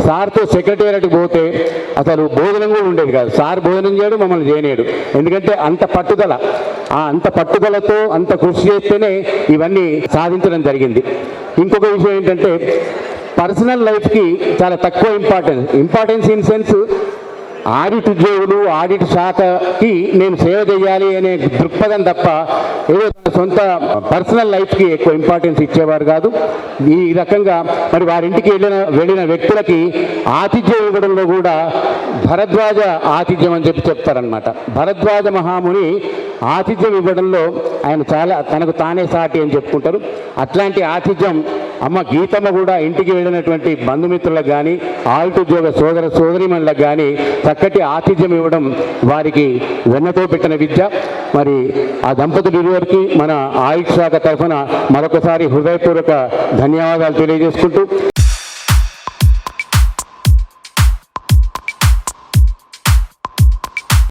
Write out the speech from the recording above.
సార్తో సెక్రటేరియట్కి పోతే అసలు భోజనం కూడా ఉండేది కాదు. సార్ భోజనం చేయడు, మమ్మల్ని చేయలేడు. ఎందుకంటే అంత పట్టుదల, అంత పట్టుదలతో అంత కృషి చేస్తేనే ఇవన్నీ సాధించడం జరిగింది. ఇంకొక విషయం ఏంటంటే పర్సనల్ లైఫ్కి చాలా తక్కువ ఇంపార్టెన్స్ ఇన్ సెన్స్ ఆడిట్ ఉద్యోగులు, ఆడిట్ శాఖకి నేను సేవ చేయాలి అనే దృక్పథం తప్ప ఏదో తన సొంత పర్సనల్ లైఫ్కి ఎక్కువ ఇంపార్టెన్స్ ఇచ్చేవారు కాదు. ఈ రకంగా మరి వారింటికి వెళ్ళిన వ్యక్తులకి ఆతిథ్యం ఇవ్వడంలో కూడా భరద్వాజ ఆతిథ్యం అని చెప్తారనమాట. భరద్వాజ మహాముని ఆతిథ్యం ఇవ్వడంలో ఆయన చాలా తనకు తానే సాటి అని చెప్పుకుంటారు. అట్లాంటి ఆతిథ్యం అమ్మ గీతమ్మ కూడా ఇంటికి వెళ్ళినటువంటి బంధుమిత్రులకు కానీ, ఆడిట్ ఉద్యోగ సోదరిమణులకు కానీ చక్కటి ఆతిథ్యం ఇవ్వడం వారికి వెన్నతో పెట్టిన విద్య. మరి ఆ దంపతులు ఇరువురికి మన ఆయుష్ శాఖ తరఫున మరొకసారి హృదయపూర్వక ధన్యవాదాలు తెలియజేసుకుంటూ